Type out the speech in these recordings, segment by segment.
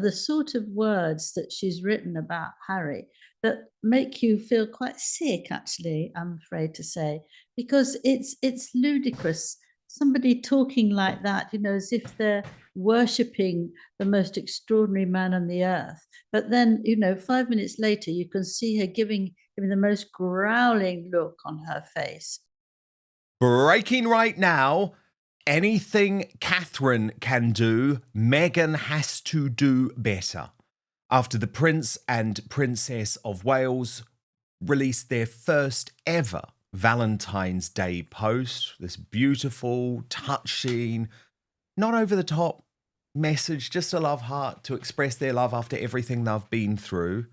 The sort of words that she's written about Harry that make you feel quite sick, actually, I'm afraid to say, because it's ludicrous. Somebody talking like that, as if they're worshipping the most extraordinary man on the earth. But then, 5 minutes later, you can see her giving him the most growling look on her face. Breaking right now. Anything Catherine can do, Meghan has to do better. After the Prince and Princess of Wales released their first ever Valentine's Day post, this beautiful, touching, not over the top message, just a love heart to express their love after everything they've been through,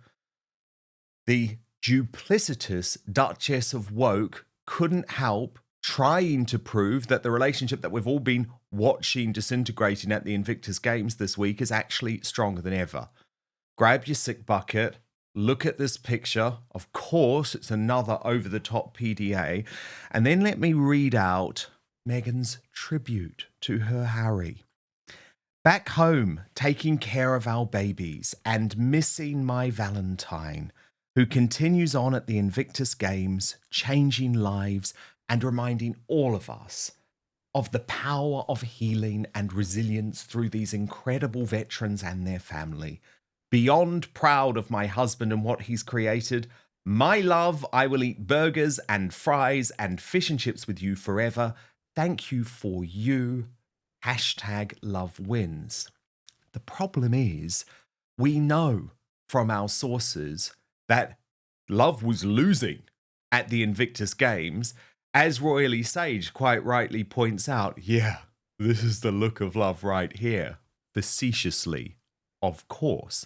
the duplicitous Duchess of Woke couldn't help trying to prove that the relationship that we've all been watching disintegrating at the Invictus Games this week is actually stronger than ever. Grab your sick bucket, look at this picture. Of course, it's another over-the-top PDA. And then let me read out Meghan's tribute to her Harry. Back home, taking care of our babies and missing my Valentine, who continues on at the Invictus Games, changing lives and reminding all of us of the power of healing and resilience through these incredible veterans and their family. Beyond proud of my husband and what he's created, my love, I will eat burgers and fries and fish and chips with you forever. Thank you for you. #LoveWins. The problem is, we know from our sources that love was losing at the Invictus Games. As Royally Sage quite rightly points out, yeah, this is the look of love right here. Facetiously, of course.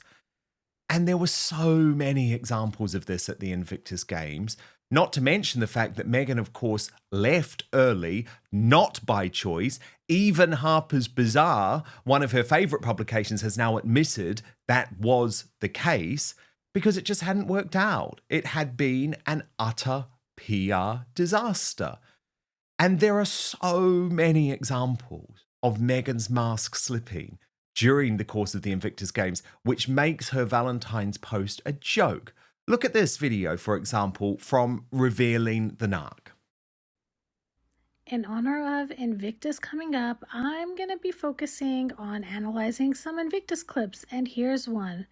And there were so many examples of this at the Invictus Games, not to mention the fact that Meghan, of course, left early, not by choice. Even Harper's Bazaar, one of her favourite publications, has now admitted that was the case because it just hadn't worked out. It had been an utter PR disaster. And there are so many examples of Meghan's mask slipping during the course of the Invictus Games, which makes her Valentine's post a joke. Look at this video, for example, from Revealing the Narc. In honor of Invictus coming up, I'm going to be focusing on analyzing some Invictus clips, and here's one.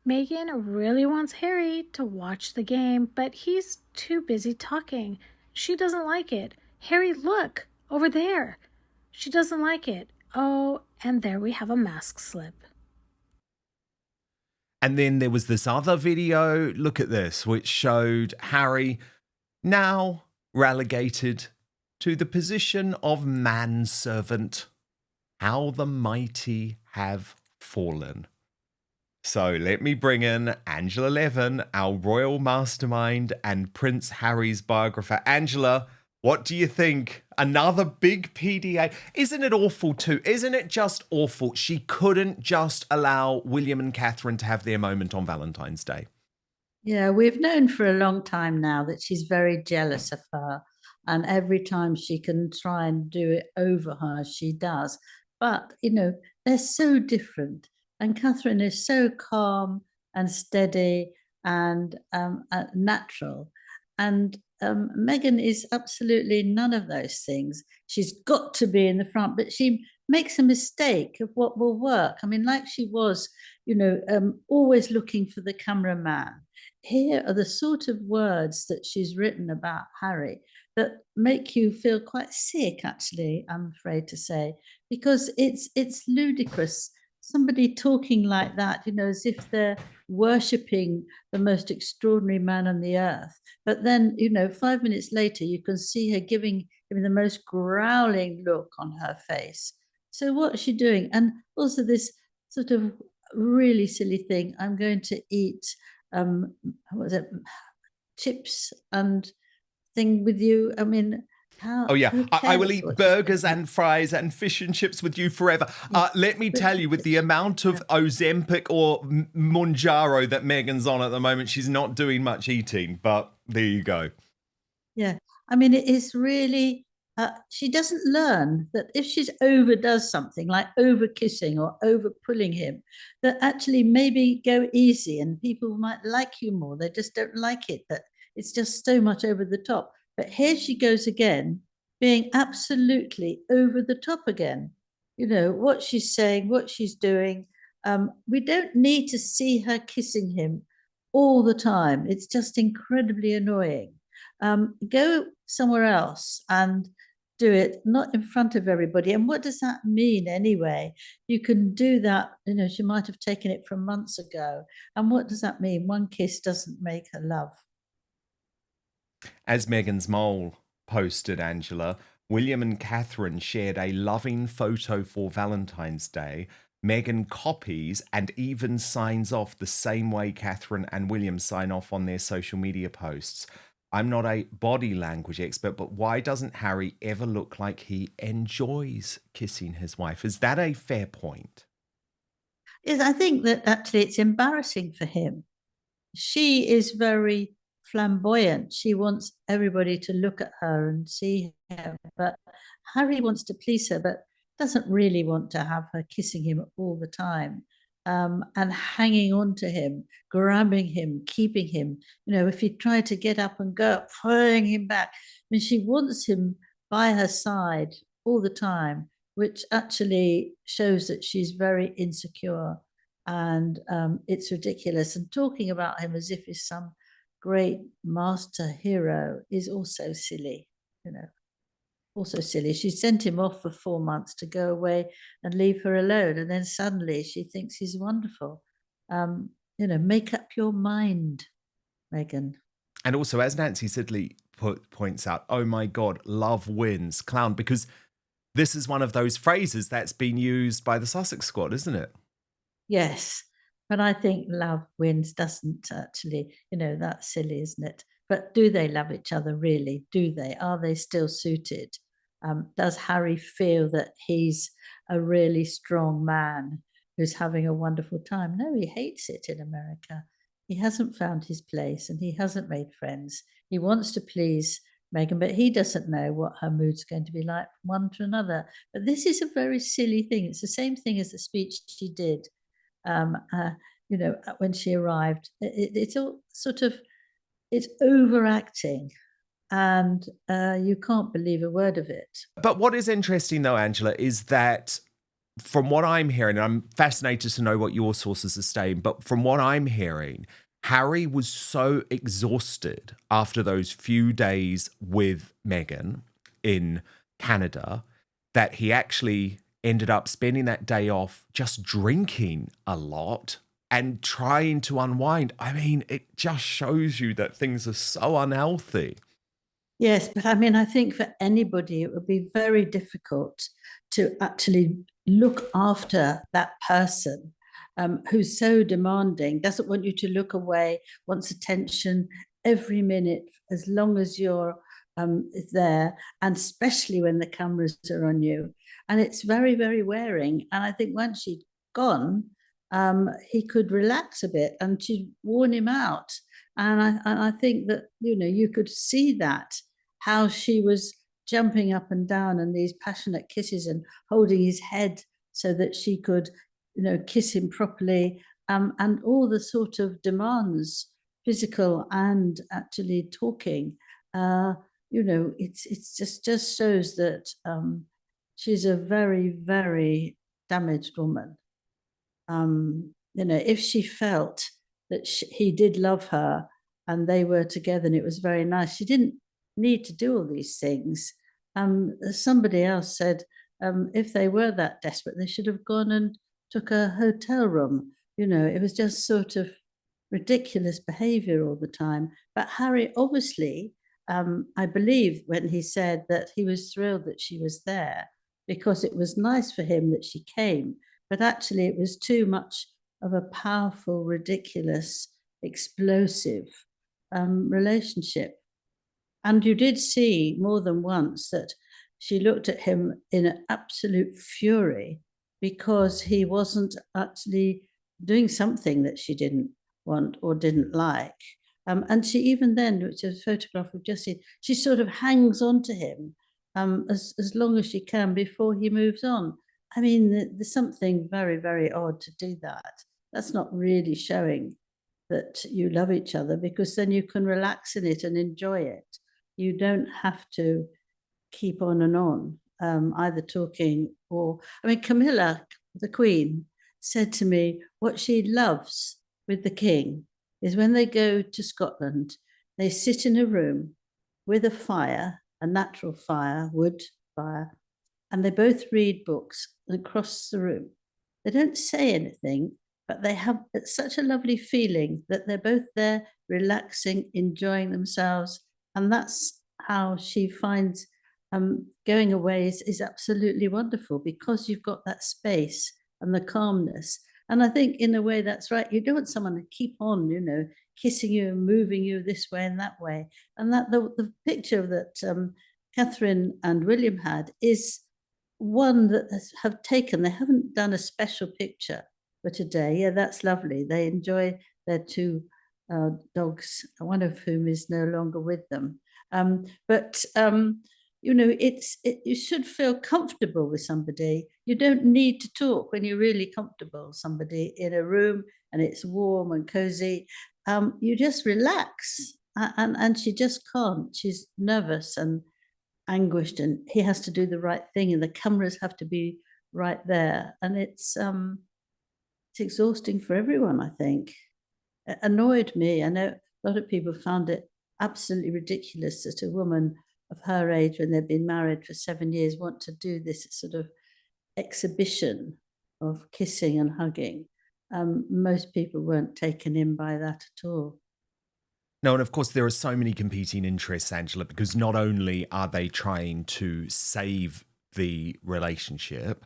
Meghan really wants Harry to watch the game, but he's too busy talking. She doesn't like it. Harry, look, over there. She doesn't like it. Oh, and there we have a mask slip. And then there was this other video, look at this, which showed Harry now relegated to the position of manservant. How the mighty have fallen. So let me bring in Angela Levin, our royal mastermind and Prince Harry's biographer. Angela, what do you think? Another big PDA. Isn't it awful too? Isn't it just awful? She couldn't just allow William and Catherine to have their moment on Valentine's Day. Yeah, we've known for a long time now that she's very jealous of her. And every time she can try and do it over her, she does. But, they're so different. And Catherine is so calm and steady and natural. And Meghan is absolutely none of those things. She's got to be in the front, but she makes a mistake of what will work. I mean, like she was, always looking for the cameraman. Here are the sort of words that she's written about Harry that make you feel quite sick, actually, I'm afraid to say, because it's ludicrous. Somebody talking like that, as if they're worshipping the most extraordinary man on the earth. But then, 5 minutes later, you can see her giving him the most growling look on her face. So what's she doing? And also this sort of really silly thing, I'm going to eat, what was it, chips and thing with you. I mean, how? Oh, yeah. I will eat burgers and fries and fish and chips with you forever. Let me tell you, with the amount of Ozempic or Monjaro that Meghan's on at the moment, she's not doing much eating. But there you go. Yeah. I mean, it is really she doesn't learn that if she's overdoes something like over kissing or over pulling him, that actually maybe go easy and people might like you more. They just don't like it, that it's just so much over the top. But here she goes again, being absolutely over the top again. You know, what she's saying, what she's doing. We don't need to see her kissing him all the time. It's just incredibly annoying. Go somewhere else and do it, not in front of everybody. And what does that mean anyway? You can do that, you know, she might have taken it from months ago. And what does that mean? One kiss doesn't make her love. As Meghan's mole posted, Angela, William and Catherine shared a loving photo for Valentine's Day. Meghan copies and even signs off the same way Catherine and William sign off on their social media posts. I'm not a body language expert, but why doesn't Harry ever look like he enjoys kissing his wife? Is that a fair point? Yes, I think that actually it's embarrassing for him. She is very flamboyant. She wants everybody to look at her and see her. But Harry wants to please her, but doesn't really want to have her kissing him all the time, and hanging on to him, grabbing him, keeping him. You know, if he tried to get up and go, pulling him back. I mean, she wants him by her side all the time, which actually shows that she's very insecure. And it's ridiculous. And talking about him as if he's some great master hero is also silly, you know, also silly. She sent him off for 4 months to go away and leave her alone. And then suddenly she thinks he's wonderful. You know, make up your mind, Meghan. And also, as Nancy Sidley points out, oh my God, love wins, clown, because this is one of those phrases that's been used by the Sussex squad, isn't it? Yes, but I think love wins doesn't actually, you know, that's silly, isn't it? But do they love each other really? Do they? Are they still suited? Does Harry feel that he's a really strong man who's having a wonderful time? No, he hates it in America. He hasn't found his place and he hasn't made friends. He wants to please Meghan, but he doesn't know what her mood's going to be like from one to another. But this is a very silly thing. It's the same thing as the speech she did, um, uh, you know, when she arrived. It's all sort of, it's overacting, and you can't believe a word of it. But what is interesting, though, Angela, is that from what I'm hearing, and I'm fascinated to know what your sources are saying, but from what I'm hearing, Harry was so exhausted after those few days with Meghan in Canada that he actually ended up spending that day off just drinking a lot and trying to unwind. I mean, it just shows you that things are so unhealthy. Yes, but I mean, I think for anybody, it would be very difficult to actually look after that person, who's so demanding, doesn't want you to look away, wants attention every minute, as long as you're there, and especially when the cameras are on you. And it's very, very wearing. And I think once she'd gone, he could relax a bit, and she'd worn him out. And I think that, you know, you could see that, how she was jumping up and down and these passionate kisses and holding his head so that she could, you know, kiss him properly, and all the sort of demands, physical and actually talking. You know, it's just shows that she's a very, very damaged woman. You know, if she felt that he did love her and they were together and it was very nice, she didn't need to do all these things. Somebody else said, if they were that desperate, they should have gone and took a hotel room. You know, it was just sort of ridiculous behavior all the time. But Harry, obviously, I believe when he said that he was thrilled that she was there because it was nice for him that she came, but actually it was too much of a powerful, ridiculous, explosive relationship. And you did see more than once that she looked at him in an absolute fury because he wasn't actually doing something that she didn't want or didn't like. And she even then, which is a photograph we've just seen, she sort of hangs on to him as long as she can before he moves on. I mean, there's something very, very odd to do that. That's not really showing that you love each other, because then you can relax in it and enjoy it. You don't have to keep on and on, either talking or, I mean, Camilla, the Queen, said to me what she loves with the King is when they go to Scotland, they sit in a room with a fire, a natural fire, wood fire, and they both read books across the room. They don't say anything, but they have such a lovely feeling that they're both there relaxing, enjoying themselves. And that's how she finds going away is absolutely wonderful, because you've got that space and the calmness. And I think in a way that's right. You don't want someone to keep on, kissing you and moving you this way and that way. And that the picture that Catherine and William had is one that have taken. They haven't done a special picture for today. Yeah, that's lovely. They enjoy their two dogs, one of whom is no longer with them. But you should feel comfortable with somebody. You don't need to talk when you're really comfortable with somebody in a room and it's warm and cozy. You just relax, and she just can't. She's nervous and anguished, and he has to do the right thing, and the cameras have to be right there, and it's exhausting for everyone, I think. It annoyed me. I know a lot of people found it absolutely ridiculous that a woman of her age, when they've been married for 7 years, want to do this sort of exhibition of kissing and hugging. Most people weren't taken in by that at all. No, and of course, there are so many competing interests, Angela, because not only are they trying to save the relationship,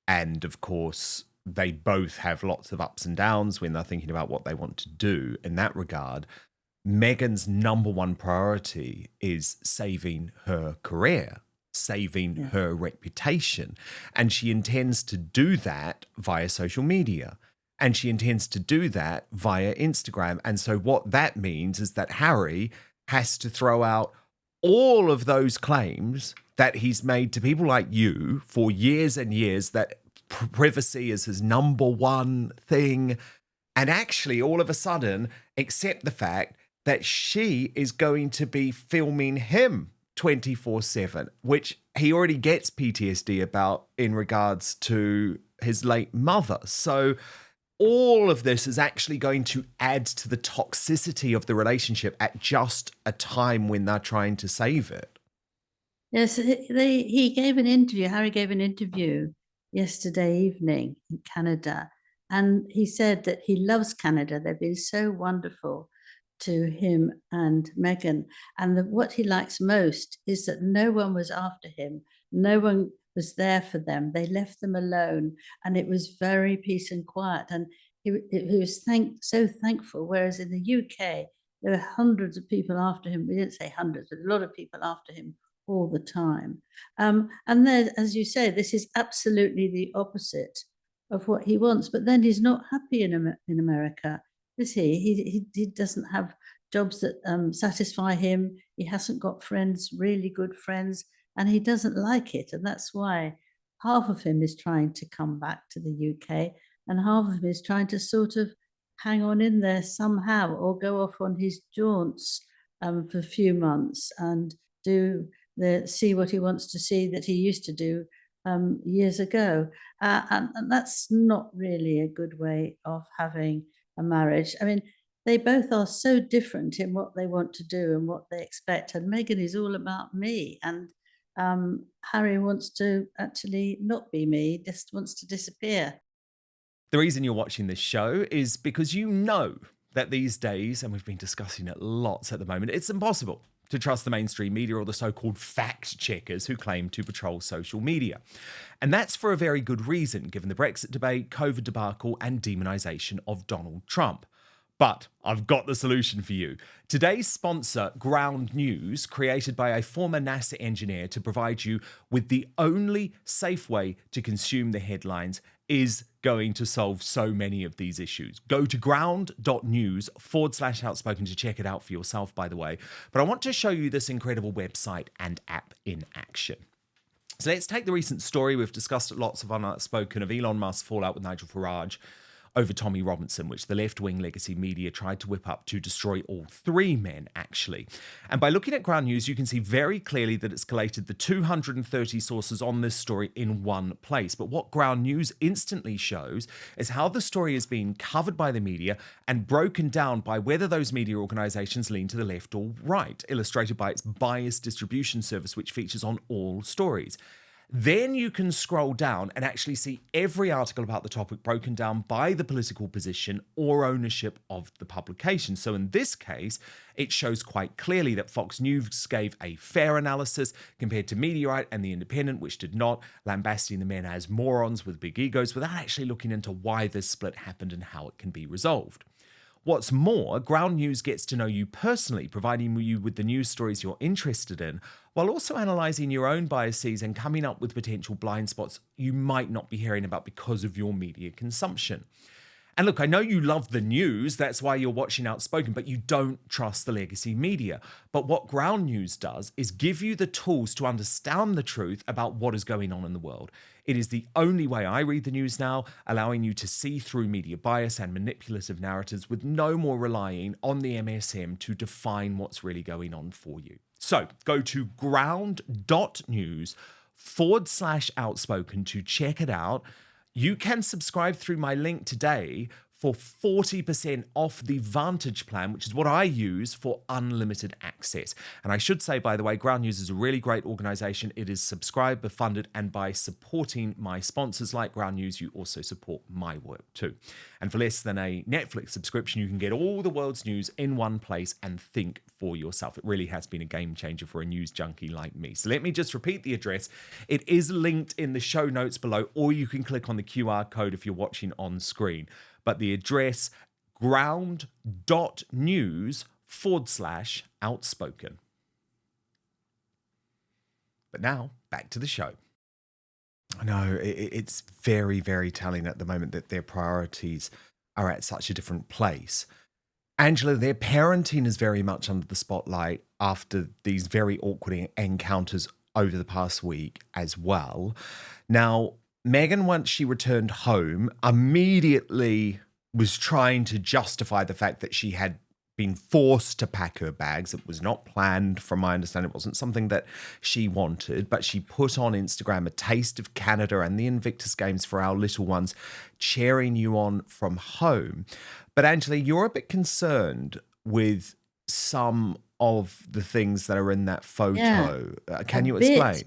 and of course, they both have lots of ups and downs when they're thinking about what they want to do in that regard. Meghan's number one priority is saving her career, saving her reputation. And she intends to do that via social media. And she intends to do that via Instagram. And so what that means is that Harry has to throw out all of those claims that he's made to people like you for years and years, that privacy is his number one thing, and actually all of a sudden accept the fact that she is going to be filming him 24/7, which he already gets PTSD about in regards to his late mother. So all of this is actually going to add to the toxicity of the relationship at just a time when they're trying to save it. Yes, he gave an interview. Harry gave an interview yesterday evening in Canada, and he said that he loves Canada. They've been so wonderful to him and Meghan, and what he likes most is that no one was after him. No one was there for them. They left them alone, and it was very peace and quiet. And he was so thankful. Whereas in the UK, there were hundreds of people after him. We didn't say hundreds, but a lot of people after him all the time. And then, as you say, this is absolutely the opposite of what he wants. But then he's not happy in America, is he? He doesn't have jobs that satisfy him. He hasn't got friends, really good friends, and he doesn't like it. And that's why half of him is trying to come back to the UK, and half of him is trying to sort of hang on in there somehow, or go off on his jaunts for a few months and see what he wants to see that he used to do years ago. And that's not really a good way of having a marriage. I mean, they both are so different in what they want to do and what they expect. And Meghan is all about me, and Harry wants to actually not be me, just wants to disappear. The reason you're watching this show is because you know that these days, and we've been discussing it lots at the moment, it's impossible to trust the mainstream media or the so-called fact checkers who claim to patrol social media. And that's for a very good reason, given the Brexit debate, COVID debacle, and demonization of Donald Trump. But I've got the solution for you. Today's sponsor, Ground News, created by a former NASA engineer to provide you with the only safe way to consume the headlines is going to solve so many of these issues. Go to ground.news/outspoken to check it out for yourself, by the way. But I want to show you this incredible website and app in action. So let's take the recent story. We've discussed it lots of Outspoken of Elon Musk's fallout with Nigel Farage over Tommy Robinson, which the left-wing legacy media tried to whip up to destroy all three men, actually. And by looking at Ground News, you can see very clearly that it's collated the 230 sources on this story in one place. But what Ground News instantly shows is how the story is being covered by the media and broken down by whether those media organizations lean to the left or right, illustrated by its biased distribution service, which features on all stories. Then you can scroll down and actually see every article about the topic broken down by the political position or ownership of the publication. So in this case, it shows quite clearly that Fox News gave a fair analysis compared to Mediaite and The Independent, which did not, lambasting the men as morons with big egos without actually looking into why this split happened and how it can be resolved. What's more, Ground News gets to know you personally, providing you with the news stories you're interested in, while also analysing your own biases and coming up with potential blind spots you might not be hearing about because of your media consumption. And look, I know you love the news, that's why you're watching Outspoken, but you don't trust the legacy media. But what Ground News does is give you the tools to understand the truth about what is going on in the world. It is the only way I read the news now, allowing you to see through media bias and manipulative narratives with no more relying on the MSM to define what's really going on for you. So go to ground.news/outspoken to check it out. You can subscribe through my link today for 40% off the Vantage plan, which is what I use for unlimited access. And I should say, by the way, Ground News is a really great organization. It is subscriber funded, and by supporting my sponsors like Ground News, you also support my work too. And for less than a Netflix subscription, you can get all the world's news in one place and think for yourself. It really has been a game changer for a news junkie like me. So let me just repeat the address. It is linked in the show notes below, or you can click on the QR code if you're watching on screen. But the address, ground.news/outspoken. But now, back to the show. I know it's very, very telling at the moment that their priorities are at such a different place. Angela, their parenting is very much under the spotlight after these very awkward encounters over the past week as well. Now, Meghan, once she returned home, immediately was trying to justify the fact that she had been forced to pack her bags. It was not planned, from my understanding. It wasn't something that she wanted, but she put on Instagram a taste of Canada and the Invictus Games for our little ones, cheering you on from home. But Angela, you're a bit concerned with some of the things that are in that photo. Can you explain?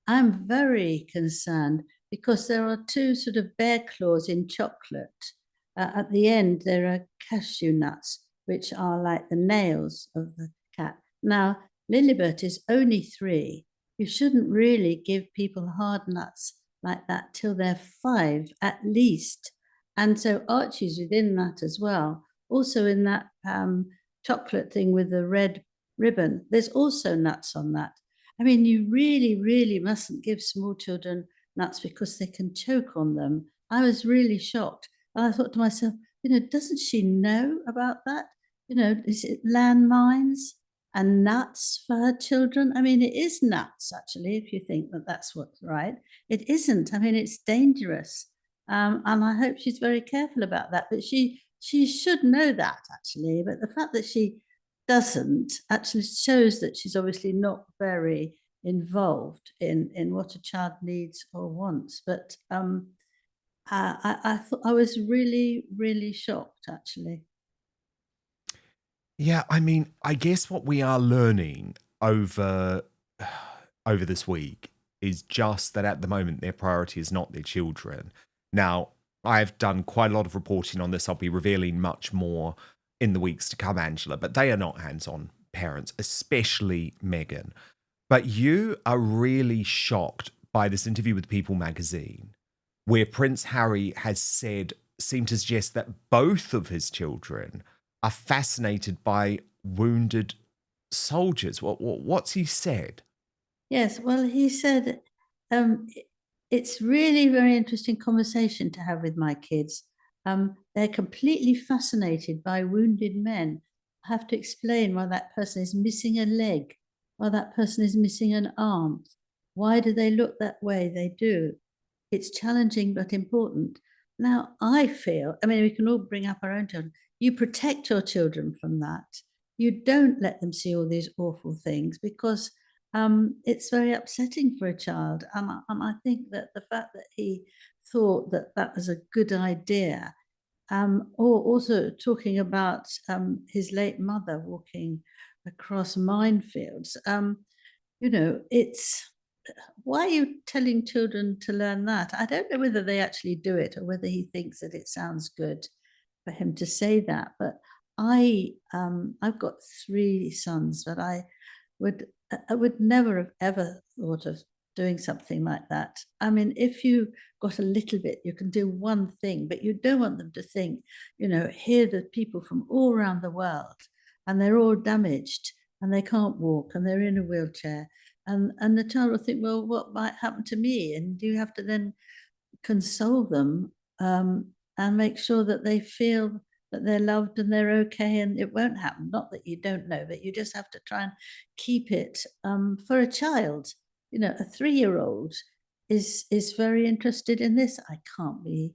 I'm very concerned because there are two sort of bear claws in chocolate. At the end, there are cashew nuts, which are like the nails of the cat. Now, Lilibet is only 3. You shouldn't really give people hard nuts like that till they're 5 at least. And so Archie's within that as well. Also in that chocolate thing with the red ribbon, there's also nuts on that. I mean, you really, really mustn't give small children nuts because they can choke on them. I was really shocked. And I thought to myself, doesn't she know about that? Is it landmines and nuts for her children? I mean, it is nuts, actually, if you think that that's what's right. It isn't. I mean, it's dangerous. And I hope she's very careful about that. But she should know that, actually. But the fact that she doesn't actually shows that she's obviously not very involved in what a child needs or wants. But I thought I was really, really shocked, actually. Yeah, I mean, I guess what we are learning over this week is just that at the moment their priority is not their children. Now, I've done quite a lot of reporting on this. I'll be revealing much more in the weeks to come, Angela, but they are not hands-on parents, especially Meghan. But you are really shocked by this interview with People magazine, where Prince Harry has seemed to suggest that both of his children are fascinated by wounded soldiers. What's he said? Yes, well, he said it's really very interesting conversation to have with my kids. They're completely fascinated by wounded men. I have to explain why that person is missing a leg, why that person is missing an arm. Why do they look that way? They do. It's challenging but important. Now, I feel, I mean, we can all bring up our own children. You protect your children from that. You don't let them see all these awful things because it's very upsetting for a child. And I think that the fact that he thought that that was a good idea, or also talking about his late mother walking across minefields, it's why are you telling children to learn that? I don't know whether they actually do it or whether he thinks that it sounds good for him to say that. But I've got 3 sons, but would I would never have ever thought of doing something like that. I mean, if you got a little bit, you can do one thing, but you don't want them to think, here the people from all around the world, and they're all damaged, and they can't walk, and they're in a wheelchair, and the child will think, well, what might happen to me? And you have to then console them and make sure that they feel that they're loved and they're okay and it won't happen. Not that you don't know, but you just have to try and keep it for a child. A 3-year-old is very interested in this. I can't believe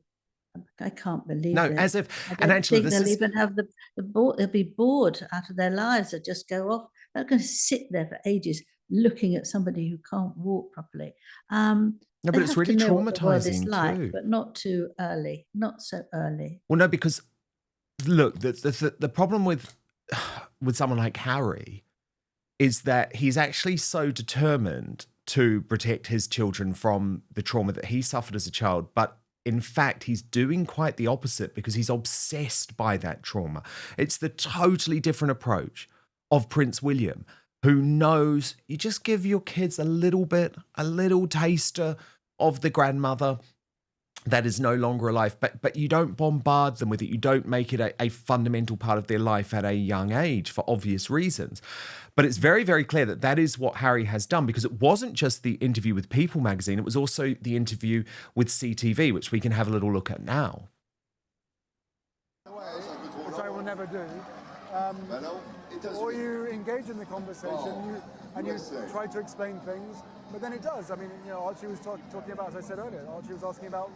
No, it. as if, I and don't Angela, think this they'll is even have the board. They'll be bored out of their lives. They'll just go off. They're going to sit there for ages looking at somebody who can't walk properly. no, They but it's have to really know what the world is traumatizing like, too. but not too early, not so early. Well, no, because look, the problem with someone like Harry is that he's actually so determined to protect his children from the trauma that he suffered as a child, but in fact, he's doing quite the opposite because he's obsessed by that trauma. It's the totally different approach of Prince William, who knows you just give your kids a little taster of the grandmother that is no longer alive, but you don't bombard them with it. You don't make it a fundamental part of their life at a young age for obvious reasons. But it's very, very clear that that is what Harry has done, because it wasn't just the interview with People magazine, it was also the interview with CTV, which we can have a little look at now. Which I will never do. Or you engage in the conversation and you try to explain things, but then it does. I mean, Archie was talking about, as I said earlier, Archie was asking about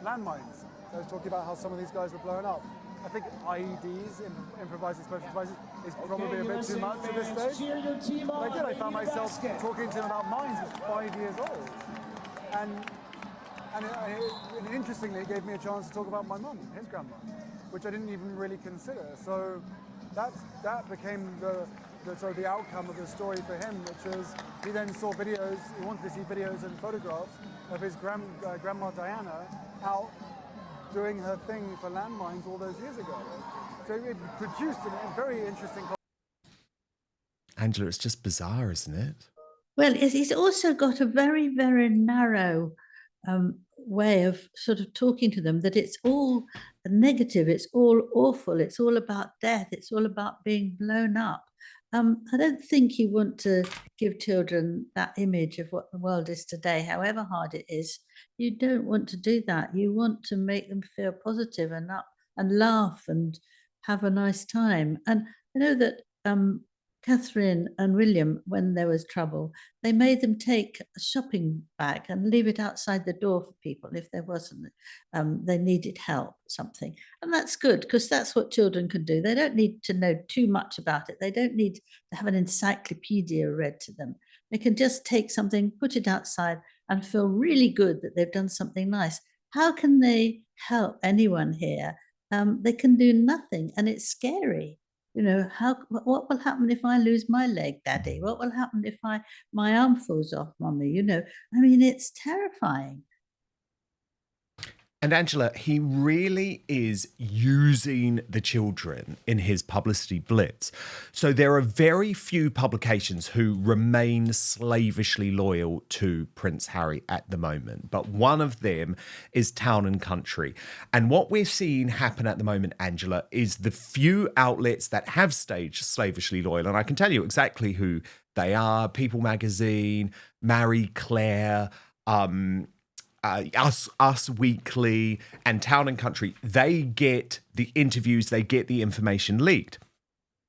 landmines. So I was talking about how some of these guys were blown up. I think IEDs, improvised explosive devices, is probably a bit too much at this stage. But I found myself talking to him about mines. He's 5 years old. And interestingly, it gave me a chance to talk about my mum, his grandma, which I didn't even really consider. So that became the outcome of the story for him, which is he then saw videos, he wanted to see videos and photographs of his grandma Diana out doing her thing for landmines all those years ago. So it produced a very interesting... Angela, it's just bizarre, isn't it? Well, he's also got a very, very narrow way of sort of talking to them, that it's all negative, it's all awful, it's all about death, it's all about being blown up. I don't think you want to give children that image of what the world is today, however hard it is. You don't want to do that. You want to make them feel positive and up and laugh and have a nice time. And I know that Catherine and William, when there was trouble, they made them take a shopping bag and leave it outside the door for people if there wasn't, they needed help, something. And that's good, because that's what children can do. They don't need to know too much about it. They don't need to have an encyclopedia read to them. They can just take something, put it outside, and feel really good that they've done something nice. How can they help anyone here? They can do nothing, and it's scary. What will happen if I lose my leg, Daddy? What will happen if my arm falls off, Mommy? I mean, it's terrifying. And Angela, he really is using the children in his publicity blitz. So there are very few publications who remain slavishly loyal to Prince Harry at the moment. But one of them is Town and Country. And what we're seeing happen at the moment, Angela, is the few outlets that have stayed slavishly loyal. And I can tell you exactly who they are: People magazine, Marie Claire, Us Weekly and Town and Country, they get the interviews, they get the information leaked.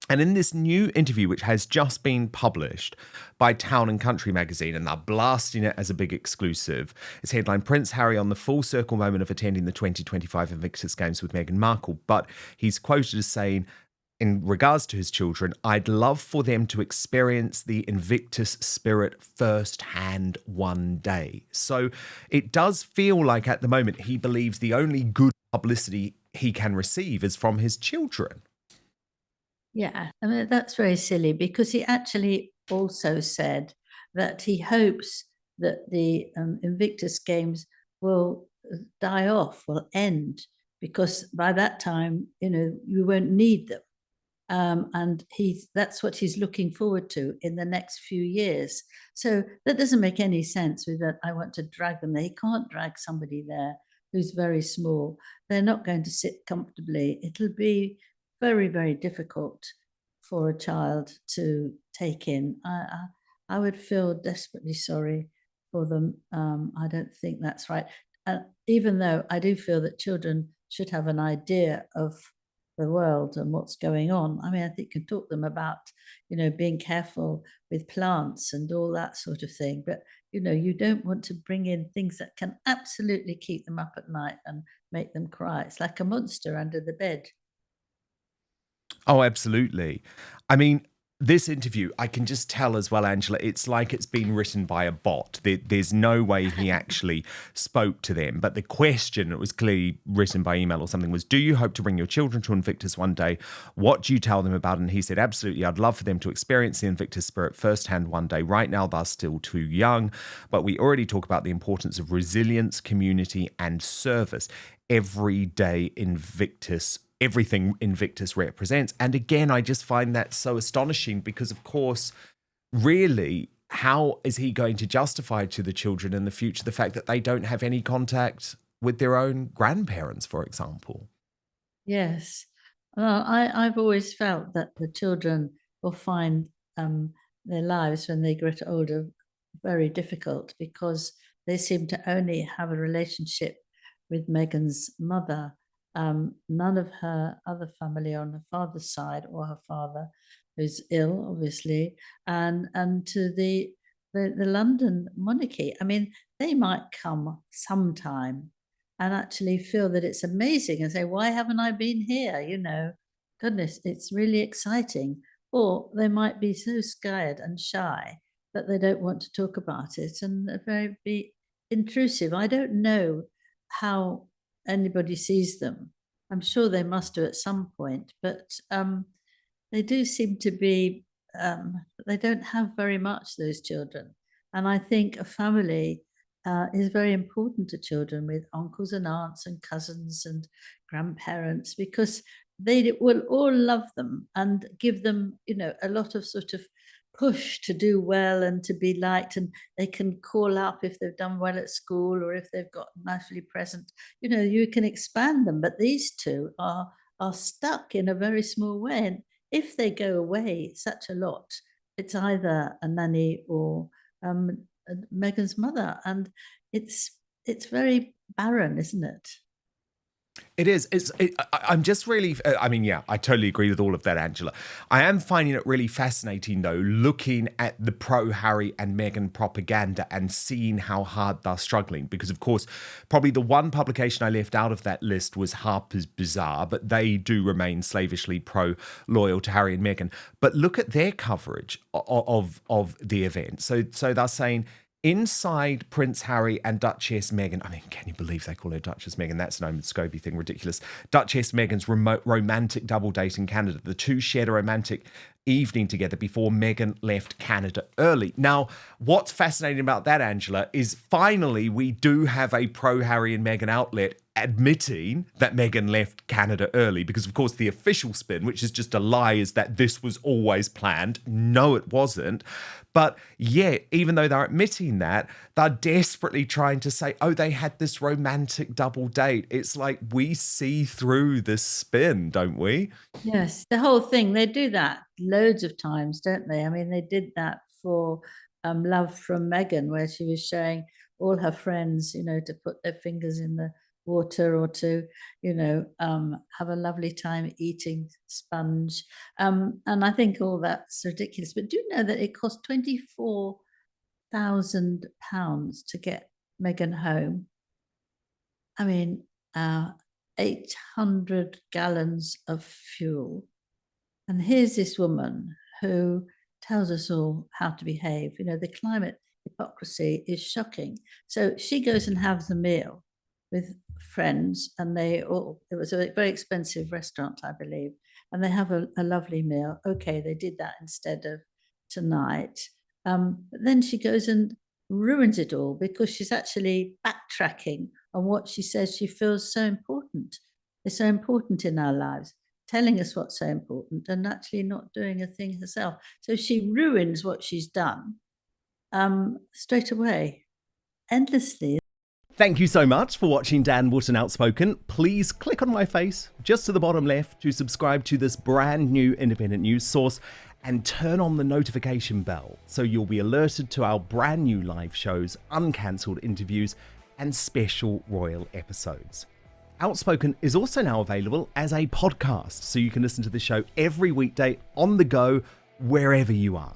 And in this new interview, which has just been published by Town and Country magazine, and they're blasting it as a big exclusive, it's headlined Prince Harry on the full circle moment of attending the 2025 Invictus Games with Meghan Markle. But he's quoted as saying, in regards to his children, I'd love for them to experience the Invictus spirit firsthand one day. So it does feel like at the moment he believes the only good publicity he can receive is from his children. Yeah, I mean, that's very silly because he actually also said that he hopes that the Invictus Games will die off, will end, because by that time, you won't need them. And that's what he's looking forward to in the next few years. So that doesn't make any sense with that. I want to drag them there. He can't drag somebody there who's very small. They're not going to sit comfortably. It'll be very, very difficult for a child to take in. I would feel desperately sorry for them. I don't think that's right. Even though I do feel that children should have an idea of the world and what's going on. I mean, I think you can talk them about, being careful with plants and all that sort of thing. But, you don't want to bring in things that can absolutely keep them up at night and make them cry. It's like a monster under the bed. Oh, absolutely. I mean, this interview, I can just tell as well, Angela, it's like it's been written by a bot. There's no way he actually spoke to them. But the question, it was clearly written by email or something, was, do you hope to bring your children to Invictus one day? What do you tell them about it? And he said, absolutely, I'd love for them to experience the Invictus spirit firsthand one day. Right now, they're still too young. But we already talk about the importance of resilience, community, and service. Every day Invictus, everything Invictus represents. And again, I just find that so astonishing because, of course, really, how is he going to justify to the children in the future the fact that they don't have any contact with their own grandparents, for example? Yes. Well, I've always felt that the children will find their lives when they get older very difficult because they seem to only have a relationship with Meghan's mother. None of her other family on her father's side or her father, who's ill, obviously, and to the London monarchy. I mean, they might come sometime and actually feel that it's amazing and say, why haven't I been here? Goodness, it's really exciting. Or they might be so scared and shy that they don't want to talk about it and be intrusive. I don't know how anybody sees them. I'm sure they must do at some point, but they do seem to be, they don't have very much, those children. And I think a family is very important to children with uncles and aunts and cousins and grandparents because they will all love them and give them, a lot of sort of push to do well and to be liked, and they can call up if they've done well at school or if they've got nicely present. You can expand them, but these two are stuck in a very small way. And if they go away such a lot, it's either a nanny or Meghan's mother, and it's very barren, isn't it? It is. I'm just really, I mean, yeah, I totally agree with all of that, Angela. I am finding it really fascinating, though, looking at the pro-Harry and Meghan propaganda and seeing how hard they're struggling. Because, of course, probably the one publication I left out of that list was Harper's Bazaar, but they do remain slavishly pro-loyal to Harry and Meghan. But look at their coverage of the event. So they're saying, inside Prince Harry and Duchess Meghan, I mean, can you believe they call her Duchess Meghan? That's an Omen Scobie thing, ridiculous. Duchess Meghan's romantic double date in Canada. The two shared a romantic evening together before Meghan left Canada early. Now, what's fascinating about that, Angela, is finally we do have a pro-Harry and Meghan outlet admitting that Meghan left Canada early, because of course the official spin, which is just a lie, is that this was always planned. No, it wasn't. But yet, even though they're admitting that, they're desperately trying to say, oh, they had this romantic double date. It's like we see through this spin, don't we? Yes, the whole thing. They do that loads of times, don't they? I mean, they did that for Love from Meghan, where she was showing all her friends, to put their fingers in the water or to, have a lovely time eating sponge. And I think all that's ridiculous. But do you know that it cost £24,000 to get Meghan home? I mean, 800 gallons of fuel. And here's this woman who tells us all how to behave. The climate hypocrisy is shocking. So she goes and has a meal with friends, and it was a very expensive restaurant, I believe, and they have a lovely meal. Okay, they did that instead of tonight. But then she goes and ruins it all because she's actually backtracking on what she says she feels so important. It's so important in our lives, telling us what's so important and actually not doing a thing herself. So she ruins what she's done straight away, endlessly. Thank you so much for watching Dan Wootton Outspoken. Please click on my face just to the bottom left to subscribe to this brand new independent news source and turn on the notification bell so you'll be alerted to our brand new live shows, uncancelled interviews, and special royal episodes. Outspoken is also now available as a podcast, so you can listen to the show every weekday on the go, wherever you are.